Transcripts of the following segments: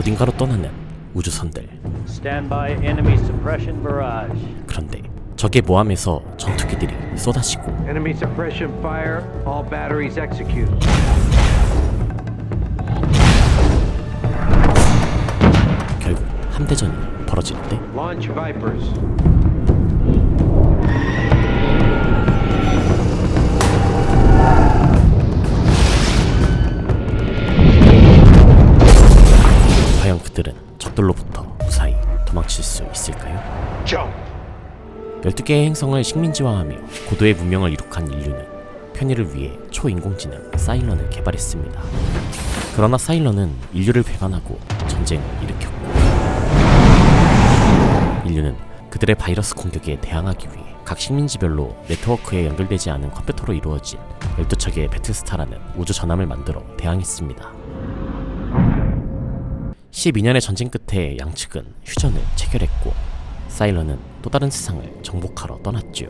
어딘가로 떠나는 우주선들. 그런데 적의 모함에서 전투기들이 쏟아지고 결국 함대전이 벌어지는데 과연 그들은 적들로부터 무사히 도망칠 수 있을까요? 12개의 행성을 식민지화하며 고도의 문명을 이룩한 인류는 편의를 위해 초인공지능 사일런을 개발했습니다. 그러나 사일런은 인류를 배반하고 전쟁을 일으켰고 인류는 그들의 바이러스 공격에 대항하기 위해 각 식민지별로 네트워크에 연결되지 않은 컴퓨터로 이루어진 12척의 배틀스타라는 우주 전함을 만들어 대항했습니다. 12년의 전쟁 끝에 양측은 휴전을 체결했고 사일런은 또 다른 세상을 정복하러 떠났죠.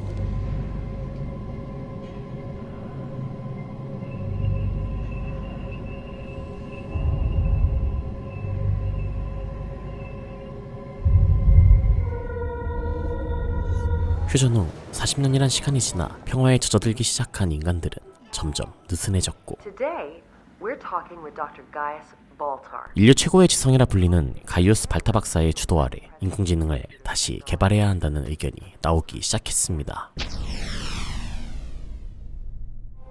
휴전 후 40년이란 시간이 지나 평화에 젖어들기 시작한 인간들은 점점 느슨해졌고 인류 최고의 지성이라 불리는 가이우스 발타 박사의 주도 아래 인공지능을 다시 개발해야 한다는 의견이 나오기 시작했습니다.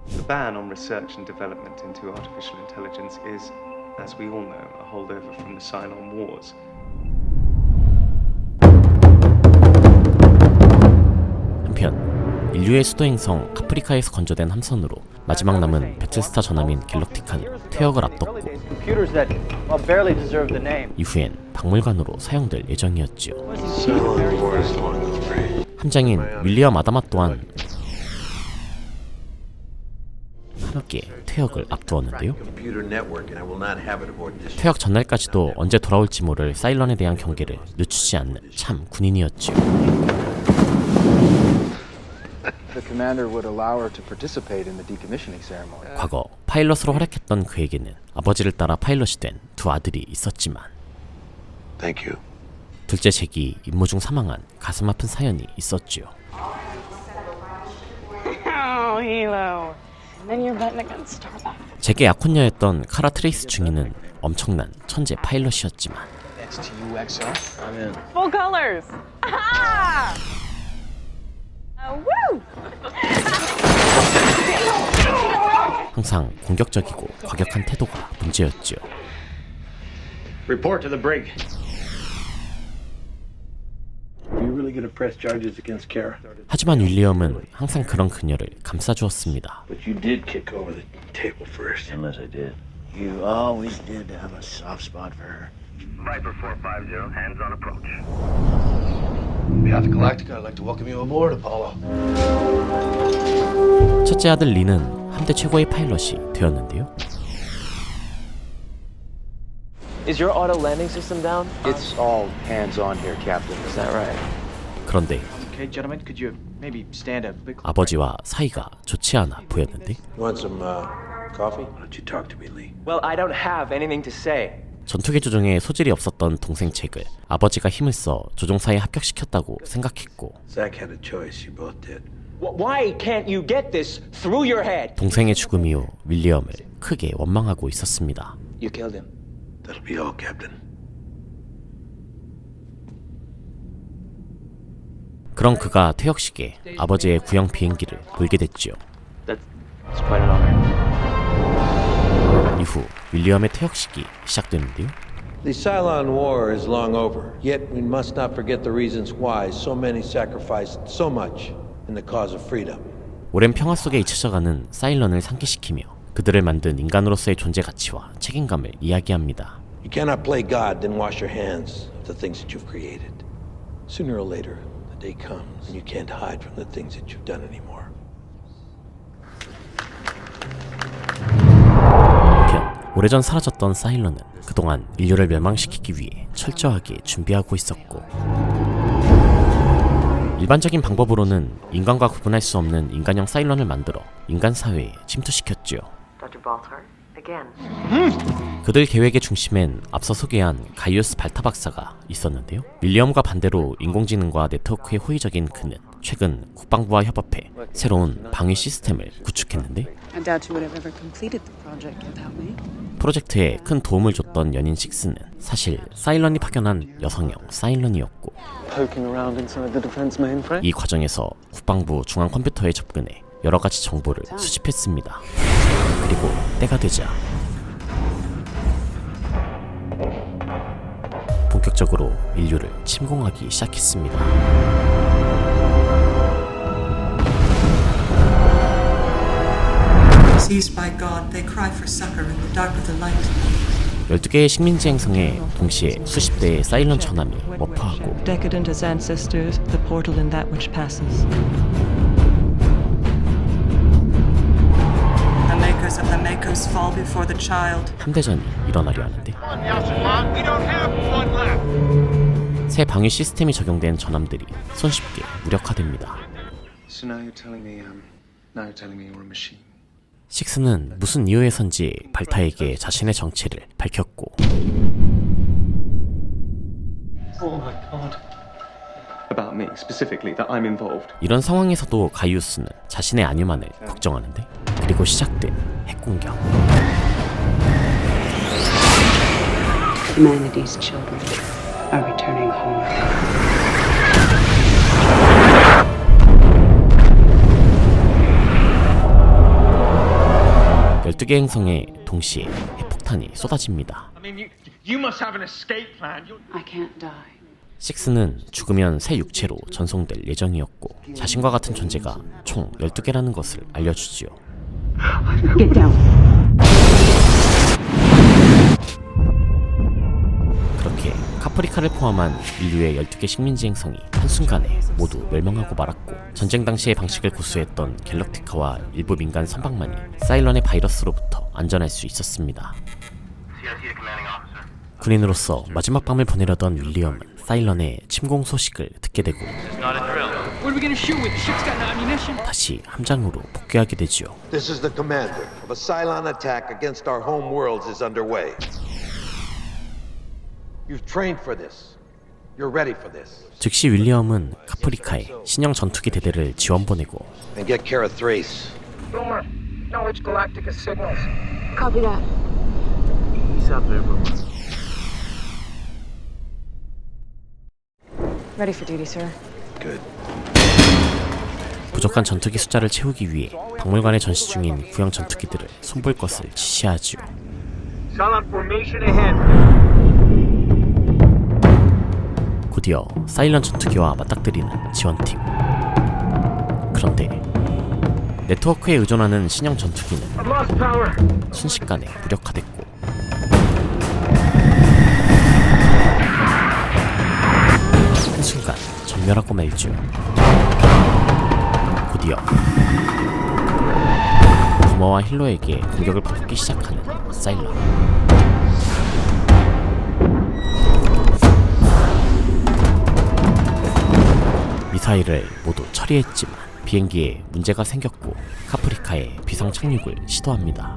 The ban on research and development into artificial intelligence is, as we all know, a holdover from the Cylon Wars. 한편 인류의 수도 행성 아프리카에서 건조된 함선으로 마지막 남은 배틀스타 전함인 갤럭티카는 퇴역을 앞뒀고 이후엔 박물관으로 사용될 예정이었지요. 함장인 윌리엄 아다마 또한 함께 퇴역을 앞두었는데요. 퇴역 전날까지도 언제 돌아올지 모를 사일런에 대한 경계를 늦추지 않는 참 군인이었지요. 과거 파일럿으로 활약했던 그에게는 아버지를 따라 파일럿이 된 두 아들이 있었지만 둘째 잭이 임무 중 사망한 가슴 아픈 사연이 있었지요. 잭의 약혼녀였던 카라 트레이스 중위는 엄청난 천재 파일럿이었지만 항상 공격적이고 과격한 태도가 문제였지요. Report to the brig. You really gonna press charges against Kara? 하지만 윌리엄은 항상 그런 그녀를 감싸주었습니다. But you did kick over the table first. Unless I did. You always did have a soft spot for her. Viper 450, hands on approach. On behalf of Galactica, I'd like to welcome you aboard, Apollo. 첫째 아들 리는 함대 최고의 파일럿이 되었는데요. Is your auto landing system down? It's all hands on here, Captain. Is that right? 그런데 Okay, gentlemen, could you maybe stand a bit closer? 아버지와 사이가 좋지 않아 보였는데 You want some coffee? Why don't you talk to me, Lee? Well, I don't have anything to say. 전투기 조종에 소질이 없었던 동생 잭을 아버지가 힘을 써 조종사에 합격시켰다고 생각했고 Zach had a choice. You both did. Why can't you get this through your head? 동생의 죽음 이후 윌리엄을 크게 원망하고 있었습니다. You killed him. That'll be all, Captain. 그런 그가 퇴역식에 아버지의 구형 비행기를 몰게 됐지요. That's quite an honor. 이후 윌리엄의 퇴역식이 시작되는데요. The Cylon War is long over, yet we must not forget the reasons why so many sacrificed so much in the cause of freedom. 오랜 평화 속에 잊혀져가는 사일런을 상기시키며 그들을 만든 인간으로서의 존재 가치와 책임감을 이야기합니다. You cannot play God then wash your hands of the things that you've created. Sooner or later, the day comes and you can't hide from the things that you've done anymore. 한편 오래전 사라졌던 사일런은 그동안 인류를 멸망시키기 위해 철저하게 준비하고 있었고 일반적인 방법으로는 인간과 구분할 수 없는 인간형 사일런을 만들어 인간 사회에 침투시켰지요. Dr. Baltar, 그들 계획의 중심엔 앞서 소개한 가이우스 발타 박사가 있었는데요. 윌리엄과 반대로 인공지능과 네트워크에 호의적인 그는 최근 국방부와 협업해 새로운 방위 시스템을 구축했는데 프로젝트에 큰 도움을 줬던 연인 식스는 사실 사일런이 파견한 여성형 사일런이었고 이 과정에서 국방부 중앙 컴퓨터에 접근해 여러가지 정보를 수집했습니다. 그리고 때가 되자 본격적으로 인류를 침공하기 시작했습니다. Seized by God, they cry for succor in the dark of the light. 12개의 식민지 행성에 동시에 수십 대의 사일런 전함이 머프하고 Decadent as ancestors, the portal in that which passes. The makers of the makers fall before the child. 함대전이 일어나려 하는데 새 방위 시스템이 적용된 전함들이 손쉽게 무력화됩니다. So now you're telling me you're a machine. 식스는 무슨 이유에선지 발타에게 자신의 정체를 밝혔고 About me, specifically, that I'm involved. 이런 상황에서도 가이우스는 자신의 안위만을 걱정하는데 그리고 시작된 핵공격. Humanity's children are returning home. 12개 행성에 동시에 핵폭탄이 쏟아집니다. I can't die. 식스는 죽으면 새 육체로 전송될 예정이었고 자신과 같은 존재가 총 12개라는 것을 알려주지요. Get down. 그렇게 카프리카를 포함한 인류의 12개 식민지 행성이 한순간에 모두 멸망하고 말았고 전쟁 당시의 방식을 고수했던 갤럭티카와 일부 민간 선박만이 사일런의 바이러스로부터 안전할 수 있었습니다. 군인으로서 마지막 밤을 보내려던 윌리엄은 사일런의 침공 소식을 듣게 되고 다시 함장으로 복귀하게 되지요. This is the commander of a Cylon attack against our home worlds is underway. You've trained for this. You're ready for this. 즉시 윌리엄은 카프리카에 신형 전투기 대대를 지원 보내고 And get Kara Thrace. Boomer, acknowledge Galactica signals. Copy that. He's up there, Boomer. Ready for duty, sir. Good. 부족한 전투기 숫자를 채우기 위해 박물관에 전시 중인 구형 전투기들을 손볼 것을 지시하지요. Silent formation ahead. 곧이어 사일런 전투기와 맞닥뜨리는 지원팀. 그런데 네트워크에 의존하는 신형 전투기는 I've lost power. 순식간에 무력화됐고 한순간 전멸하고 말죠. 곧이어 부모와 힐로에게 공격을 퍼붓기 시작하는 사일런. 미사일을 모두 처리했지만 비행기에 문제가 생겼고 카프리카에 비상 착륙을 시도합니다.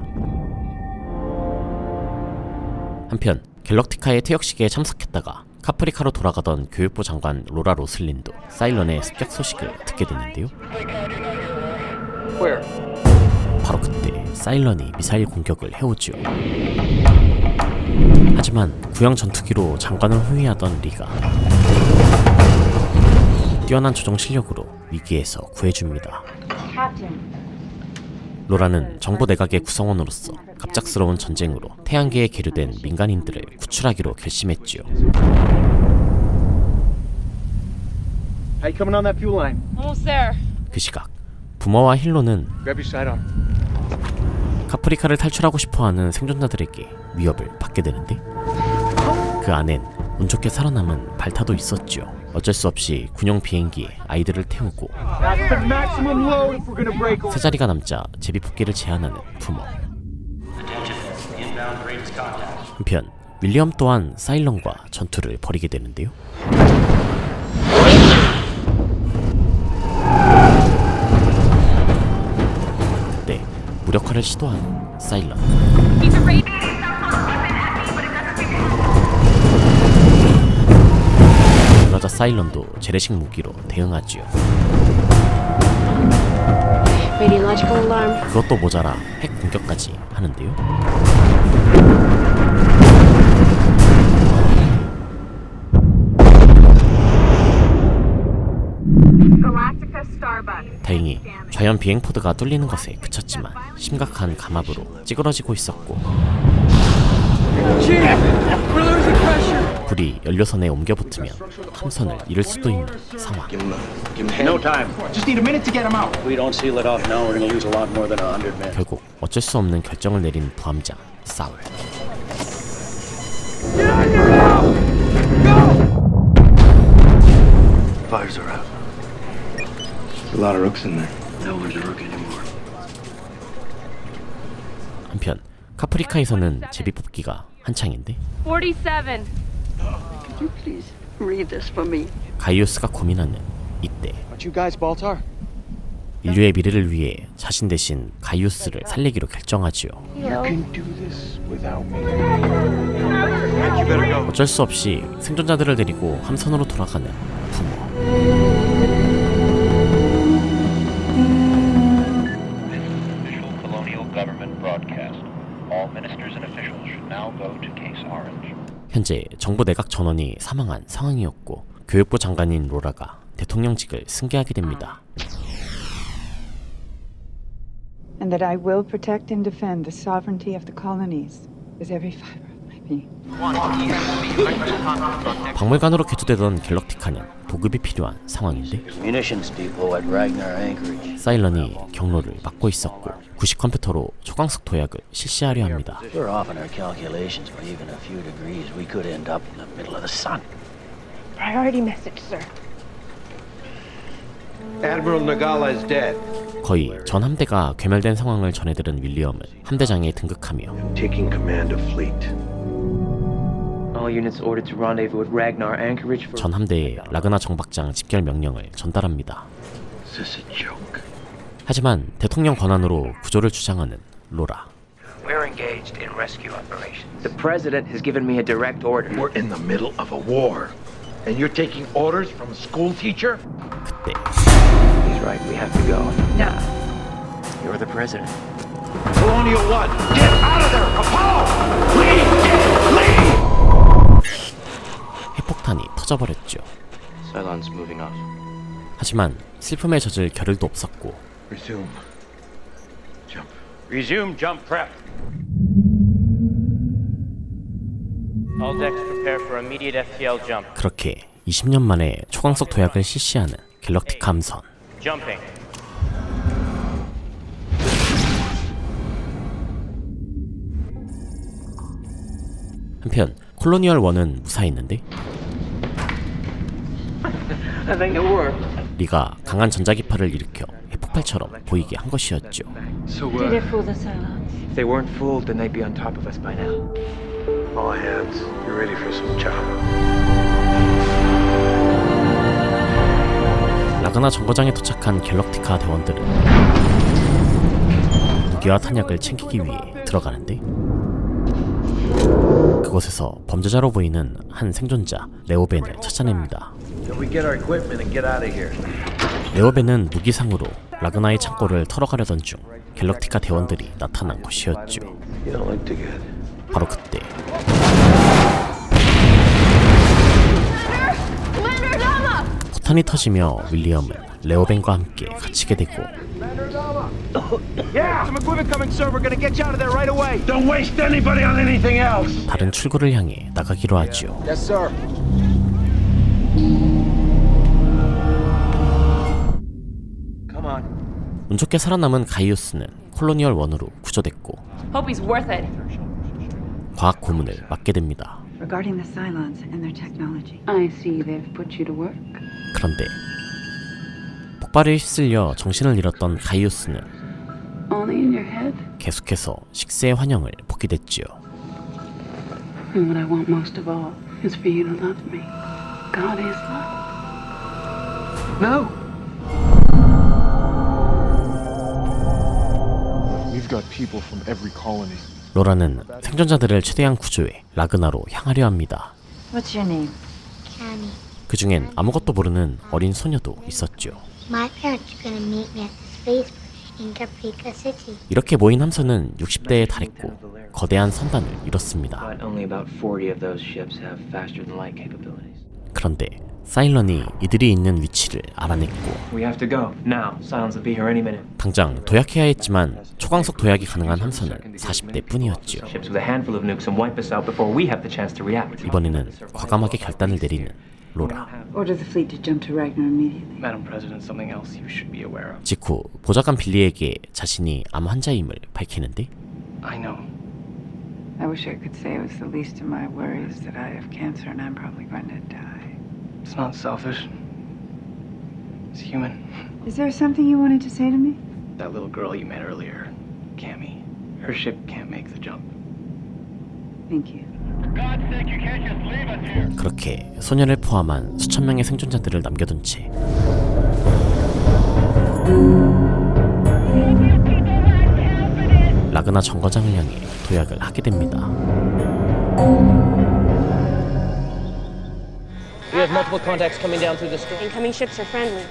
한편 갤럭티카의 퇴역식에 참석했다가 카프리카로 돌아가던 교육부 장관 로라 로슬린도 사일런의 습격 소식을 듣게 되는데요. 바로 그때 사일런이 미사일 공격을 해오죠. 하지만 구형 전투기로 장관을 호위하던 리가 뛰어난 조종 실력으로 위기에서 구해줍니다. 로라는 정보 내각의 구성원으로서 갑작스러운 전쟁으로 태양계에 계류된 민간인들을 구출하기로 결심했지요. 그 시각 부모와 힐로는 카프리카를 탈출하고 싶어하는 생존자들에게 위협을 받게 되는데 그 안엔 운 좋게 살아남은 발타도 있었죠. 어쩔 수 없이 군용 비행기에 아이들을 태우고 세 자리가 남자 제비뽑기를 제안하는 부모. 한편 윌리엄 또한 사일런과 전투를 벌이게 되는데요. 그때 무력화를 시도하는 사일런. Keep the radio. 그러자 사일런도 재래식 무기로 대응하지요. Radiological alarm. 그것도 모자라 핵 공격까지 하는데요. Galactica Starbuck. 다행히 좌연 비행 포드가 뚫리는 것에 그쳤지만 심각한 감압으로 찌그러지고 있었고 불이 연료선에 옮겨 붙으면 함선을 잃을 수도 있는 상황. No time. Just need a minute to get him out. If we don't seal it off now, we're gonna lose a lot more than 100 men. 결국 어쩔 수 없는 결정을 내린 부함장 사울. Fires are out. A lot of rooks in there. No one's a rook anymore. 한편 카프리카에서는 제비 뽑기가 한창인데 47. Could you please read this for me? 가이오스가 고민하는 이때 Aren't you guys Baltar? 인류의 미래를 위해 자신 대신 가이오스를 살리기로 결정하지요. 어쩔 수 없이 생존자들을 데리고 함선으로 돌아가는 부모. Official colonial government broadcast. All ministers and officials should now go to Case Orange. 현재 정부 내각 전원이 사망한 상황이었고 교육부 장관인 로라가 대통령직을 승계하게 됩니다. And that I will protect and defend the sovereignty of the colonies with every fiber of my being. 박물관으로 개조되던 갤럭티카는 보급이 필요한 상황인데 Munitions depot at Ragnar Anchorage. 사일런이 경로를 막고 있었고 구식 컴퓨터로 초광속 도약을 실시하려 합니다. We're off in our calculations, but even a few degrees, we could end up in the middle of the sun. Priority message, sir. Admiral Nagala is dead. 거의 전 함대가 괴멸된 상황을 전해들은 윌리엄은 함대장에 등극하며 Taking command of fleet. All units ordered to rendezvous at Ragnar Anchorage for... 전 함대에 라그나 정박장 집결 명령을 전달합니다. Is this a joke? 하지만 대통령 권한으로 구조를 주장하는 로라. We're engaged in rescue operations. The president has given me a direct order. We're in the middle of a war. And you're taking orders from a school teacher? 그때 He's right, we have to go. No. You're the president. Colonial One, get out of there! Apollo! Leave! 핵폭탄이 터져버렸죠. Cylon's moving off. 하지만 슬픔에 젖을 겨를도 없었고 Resume. Jump. Resume jump prep. All decks prepare for immediate FTL jump. 그렇게 20년 만에 초광속 도약을 실시하는 갤럭티카 함선. Jumping. 한편 콜로니얼 1은 무사했는데 I think it worked. 리가 강한 전자기파를 일으켜 핵폭발처럼 보이게 한 것이었죠. So, Did it fool the Cylons? if they weren't fooled, then they'd be on top of us by now. All hands, you're ready for some chow. 라그나 정거장에 도착한 갤럭티카 대원들은 무기와 탄약을 챙기기 위해 들어가는데 그곳에서 범죄자로 보이는 한 생존자 레오벤을 찾아냅니다. Can we get our equipment and get out of here? 레오벤은 무기상으로 라그나의 창고를 털어가려던 중 갤럭티카 대원들이 나타난 것이었죠. You don't look too good. 바로 그때 포탄이 터지며 윌리엄은 레오벤과 함께 갇히게 되고 Yeah! Some equipment coming, sir. We're gonna get you out of there right away. Don't waste anybody on anything else! 다른 출구를 향해 나가기로 하지요. Yes, sir. Come on. 운 좋게 살아남은 가이오스는 콜로니얼 1으로 구조됐고 Hope he's worth it. 과학 고문을 맡게 됩니다. Regarding the Cylons and their technology. I see they've put you to work. 그런데 폭발에 휩쓸려 정신을 잃었던 가이오스는 Only in your head? 계속해서 식세의 환영을 보게 됐지요. And what I want most of all is for you to love me. God is love. No. We've got people from every colony. 로라는 생존자들을 최대한 구조해 라그나로 향하려 합니다. What's your name? Cammy. 그중엔 아무것도 모르는 어린 소녀도 있었죠. My parents are gonna meet me at the spaceport in Caprica City. 이렇게 모인 함선은 60대에 달했고 거대한 선단을 이뤘습니다. But only about 40 of those ships have faster than light capabilities. 그런데 사일런이 이들이 있는 위치를 알아냈고 We have to go now. Silence will be here any minute. 당장 도약해야 했지만 초광속 도약이 가능한 함선은 40대 뿐이었죠. Ships with a handful of nukes and wipe us out before we have the chance to react. 이번에는 과감하게 결단을 내리는 로라. Order the fleet to jump to Ragnar immediately. Madam President, something else you should be aware of. 직후 보좌관 빌리에게 자신이 암 환자임을 밝히는데 I know. I wish I could say it was the least of my worries that I have cancer and I'm probably going to die. It's not selfish. It's human. Is there something you wanted to say to me? That little girl you met earlier, Cammy, her ship can't make the jump. Thank you. 그렇게 소년을 포함한 수천 명의 생존자들을 남겨둔 채 라그나 정거장을 향해 도약을 하게 됩니다. We have multiple contacts coming down through the storm. Incoming ships are friendly.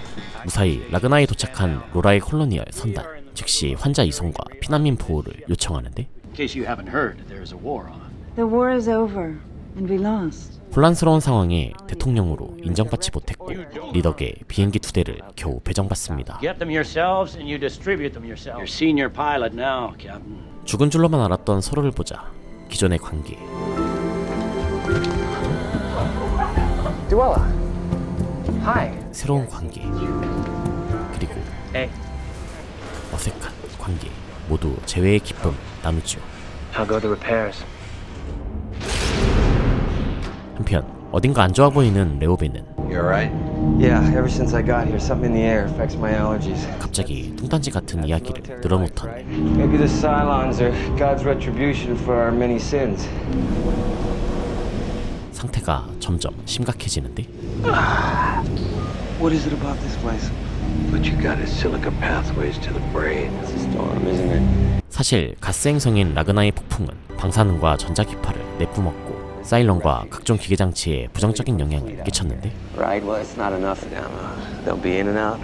무사히 라그나에 도착한 로라의 콜로니얼 선단, 즉시 환자 이송과 피난민 보호를 요청하는데 In case you haven't heard, there's a war on. The war is over, and we lost. 혼란스러운 상황에 대통령으로 인정받지 못했고 리덕의 비행기 2대를 겨우 배정받습니다. Get them yourselves and you distribute them yourselves. You're senior pilot now, Captain. 죽은 줄로만 알았던 서로를 보자 기존의 관계 Duella. Hi. 새로운 관계 그리고 Hey. 어색한 관계 모두 재회의 기쁨을 나누죠. How go the repairs? 한편 어딘가 안 좋아 보이는 레오베는 You alright? Yeah, ever since I got here, something in the air affects my allergies. 갑자기 뚱딴지 같은 이야기를 늘어놓더니 Maybe the Cylons are God's retribution for our many sins. 상태가 점점 심각해지는데 What is it about this place? What you got is silica pathways to the brain. It's a storm, isn't it? 사실 가스 행성인 라그나의 폭풍은 방사능과 전자기파를 내뿜었고 사일런과 각종 기계장치에 부정적인 영향을 끼쳤는데 Right, well, it's not enough for them. They'll be in and out,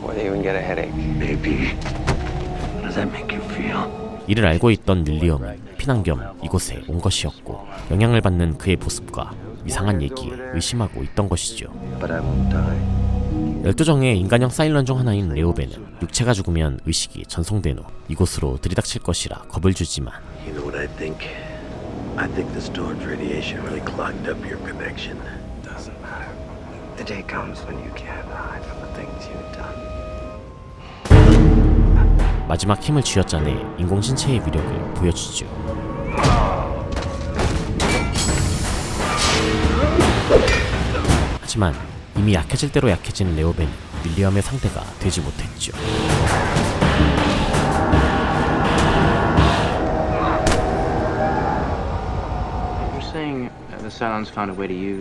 or they even get a headache. Maybe. How does that make you feel? 이를 알고 있던 릴리엄은 피난 겸 이곳에 온 것이었고 영향을 받는 그의 모습과 이상한 얘기에 의심하고 있던 것이죠. But I won't die. 12정의 인간형 사일런 중 하나인 레오베는 육체가 죽으면 의식이 전송된 후 이곳으로 들이닥칠 것이라 겁을 주지만 You know what I think? I think the storm's radiation really clogged up your connection. Doesn't matter. The day comes when you can't hide from the things you've done. 마지막 힘을 쥐어짜내 인공신체의 위력을 보여주죠. 하지만 이미 약해질 대로 약해진 레오벤은 윌리엄의 상대가 되지 못했죠.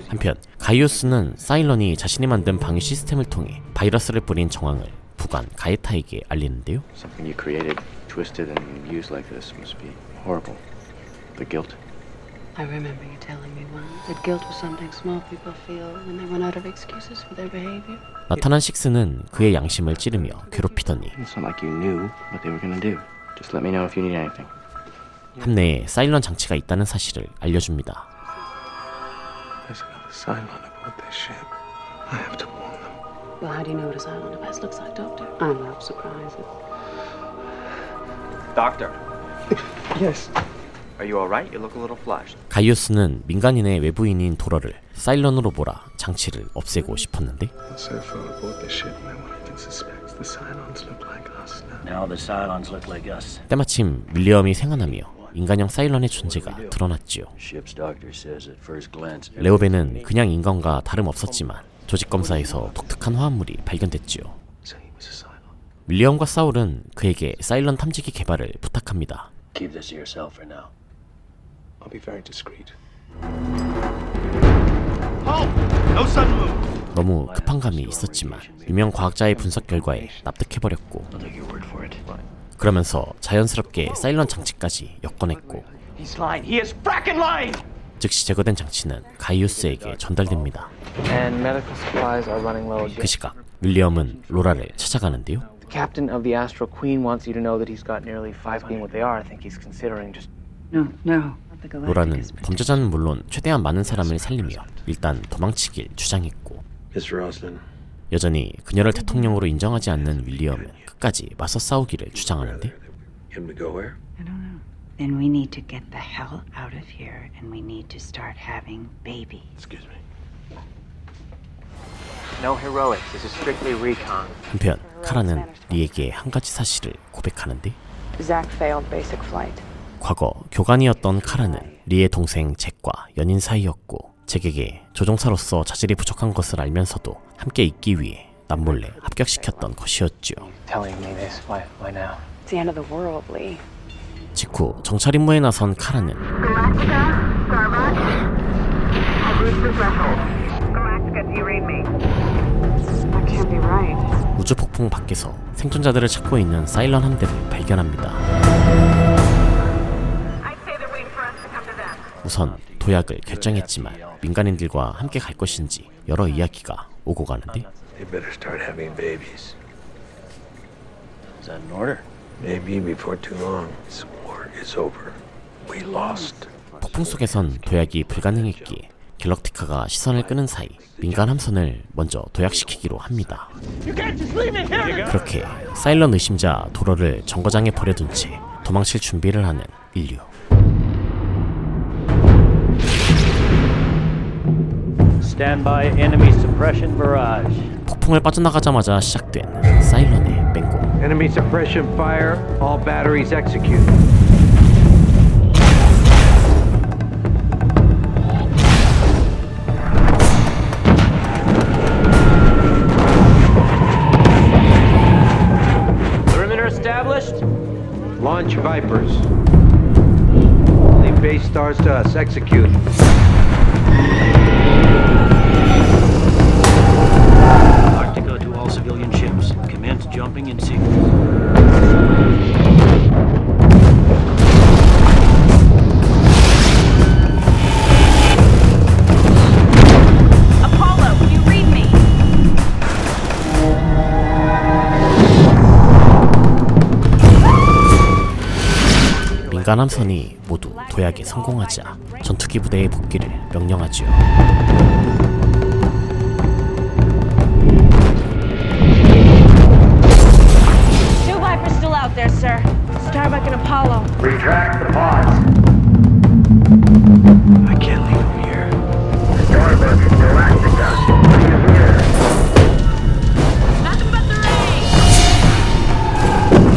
한편 가이오스는 사일런이 자신이 만든 방위 시스템을 통해 바이러스를 뿌린 정황을 부관 가에타에게 알리는데요. Something you created, twisted and used like this must be horrible. The guilt. I remember you telling me once that guilt was something small people feel when they run out of excuses for their behavior. 나타난 식스는 그의 양심을 찌르며 괴롭히더니 It's not like you knew what they were gonna do. Just let me know if you need anything. 함내에 사일런 장치가 있다는 사실을 알려줍니다. There's another Cylon aboard this ship. I have to warn them. Well, how do you know what a silent device looks like, Doctor? I'm not surprised. Doctor. Yes. Are you all right? You look a little flushed. 가이오스는 민간인의 외부인인 도러를 사일런으로 몰아 장치를 없애고 싶었는데 So far aboard this ship, no one even suspects the Cylons look like us now. Now the Cylons look like us. 때마침 윌리엄이 생각나며 인간형 사일런의 존재가 드러났지요. Ship's doctor says at first glance. 레오벤은 그냥 인간과 다름없었지만 조직 검사에서 독특한 화합물이 발견됐지요. So he was a Cylon. 윌리엄과 사울은 그에게 사일런 탐지기 개발을 부탁합니다. Keep this to yourself for now. I'll be very discreet. No sudden move. 너무 급한 감이 있었지만 유명 과학자의 분석 결과에 납득해버렸고 그러면서 자연스럽게 사일런 장치까지 엮어냈고 He's lying. He is fracking lying. 즉시 제거된 장치는 가이우스에게 전달됩니다. And medical supplies are running low again. 그 시각 윌리엄은 로라를 찾아가는데요. The captain of the Astral Queen wants you to know that he's got nearly 5 being what they are. I think he's considering just. No. 로라는 범죄자는 물론 최대한 많은 사람을 살리며 일단 도망치길 주장했고 Mr. Roslin. 여전히 그녀를 대통령으로 인정하지 않는 윌리엄은 끝까지 맞서 싸우기를 주장하는데 Him to go where? I don't know. Then we need to get the hell out of here and we need to start having babies. Excuse me. No heroics. This is strictly recon. 한편 카라는 리에게 한 가지 사실을 고백하는데 Zach failed basic flight. 과거 교관이었던 카라는 리의 동생 잭과 연인 사이였고 잭에게 조종사로서 자질이 부족한 것을 알면서도 함께 있기 위해 남몰래 합격시켰던 것이었죠. Telling me this. Why now? It's the end of the world, Lee. 직후 정찰 임무에 나선 카라는 That can't be right. 우주 폭풍 밖에서 생존자들을 찾고 있는 사일런 함대를 발견합니다. 우선 도약을 결정했지만 민간인들과 함께 갈 것인지 여러 이야기가 오고 가는데 They better start having babies. Is that an order? Maybe before too long, this war is over. We lost. 폭풍 속에선 도약이 불가능했기에 갤럭티카가 시선을 끄는 사이 민간 함선을 먼저 도약시키기로 합니다. 그렇게 사일런 의심자 도러를 정거장에 버려둔 채 도망칠 준비를 하는 인류. Standby enemy suppression barrage. 폭풍을 빠져나가자마자 시작된 사일런의 맹공. Enemy suppression fire. All batteries execute. Perimeter established. Launch Vipers. Leave base stars to us. Execute. Arctica to all civilian ships. Commence jumping in sequence. Apollo, can you read me? 민간 함선이 모두 도약에 성공하자 전투기 부대의 복귀를 명령하죠. Two Vipers still out there, sir. Starbuck and Apollo. Retract the pods. I can't leave him here. Starbuck, Galactica. Leave here. Nothing but the rain!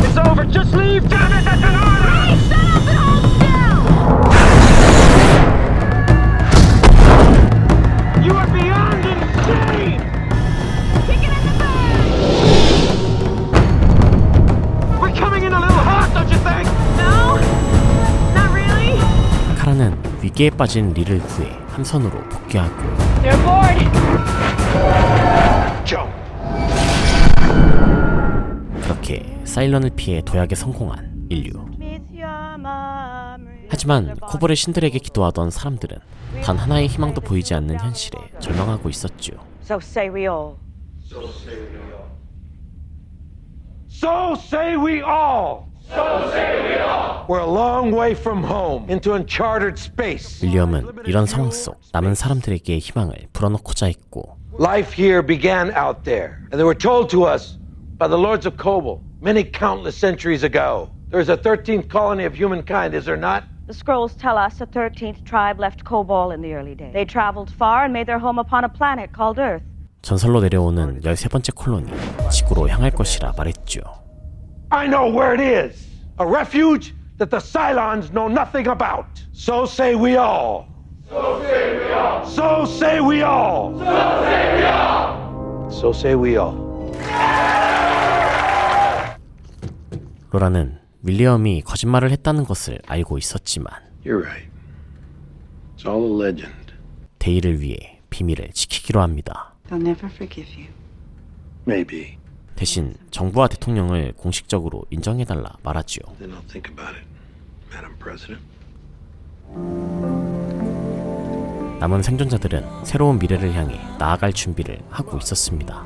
It's over. Just leave. Damn it, that's an order. Hey, shut up and hold still! You are beyond insane. Kick it in the bag! We're coming in a little hot, don't you think? No? Not really? 카라는 위기에 빠진 리를 구해 함선으로 복귀하고 They're aboard! Jump. 그렇게 사일런을 피해 도약에 성공한 인류. 하지만 코볼의 신들에게 기도하던 사람들은 단 하나의 희망도 보이지 않는 현실에 절망하고 있었죠. So say we all. So say we all. We're a long way from home, into uncharted space. 윌리엄은 이런 상황 속 남은 사람들에게 희망을 불어넣고자 했고 Life here began out there, and they were told to us by the lords of Kobol many countless centuries ago. There's a 13th colony of humankind, is there not? The scrolls tell us a 13th tribe left Kobol in the early days. They traveled far and made their home upon a planet called Earth. 전설로 내려오는 13번째 콜로니 지구로 향할 것이라 말했죠. I know where it is. A refuge that the Cylons know nothing about. So say we all. So say we all. So say we all. So say we all. 로라는 윌리엄이 거짓말을 했다는 것을 알고 있었지만 You're right. It's all a legend. 데이를 위해 비밀을 지키기로 합니다. They'll never forgive you. Maybe. 대신 정부와 대통령을 공식적으로 인정해달라 말하지요. Then I'll think about it, Madam President. 남은 생존자들은 새로운 미래를 향해 나아갈 준비를 하고 있었습니다.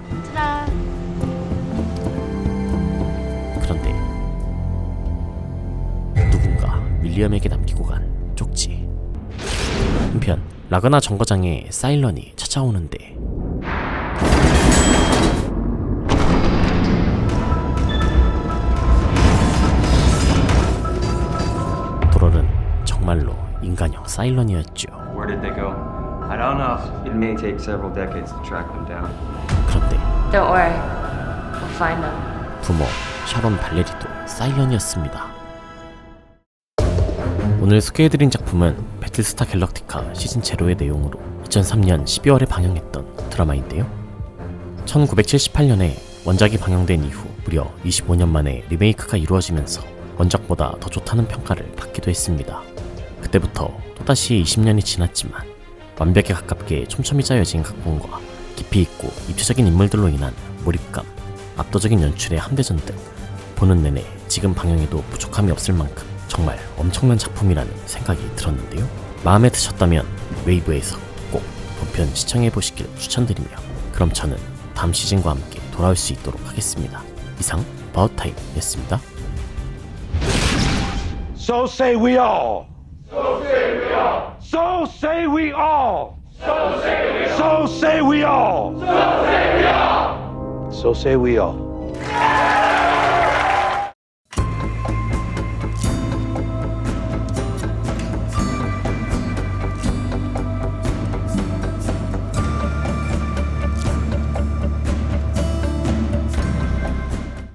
그런데 누군가 윌리엄에게 남기고 간 쪽지. 한편 라그나 정거장에 사일런이 찾아오는데 도럴은 정말로 인간형 사일런이었죠. Where did they go? I don't know. It may take several decades to track them down. 그런데 Don't worry. We'll find them. 부모 샤론 발레리도 사일런이었습니다. 오늘 소개해드린 작품은 배틀스타 갤럭티카 시즌 제로의 내용으로 2003년 12월에 방영했던 드라마인데요. 1978년에 원작이 방영된 이후 무려 25년 만에 리메이크가 이루어지면서 원작보다 더 좋다는 평가를 받기도 했습니다. 그때부터 또다시 20년이 지났지만 완벽에 가깝게 촘촘히 짜여진 각본과 깊이 있고 입체적인 인물들로 인한 몰입감, 압도적인 연출의 함대전 등 보는 내내 지금 방영에도 부족함이 없을 만큼 정말 엄청난 작품이라는 생각이 들었는데요. 마음에 드셨다면 웨이브에서 꼭 본편 시청해보시길 추천드리며 그럼 저는 다음 시즌과 함께 돌아올 수 있도록 하겠습니다. 이상 바우타임이었습니다. So say we all. So say we all. So say we all. So say we all. So say we all. So say we all. So say we all.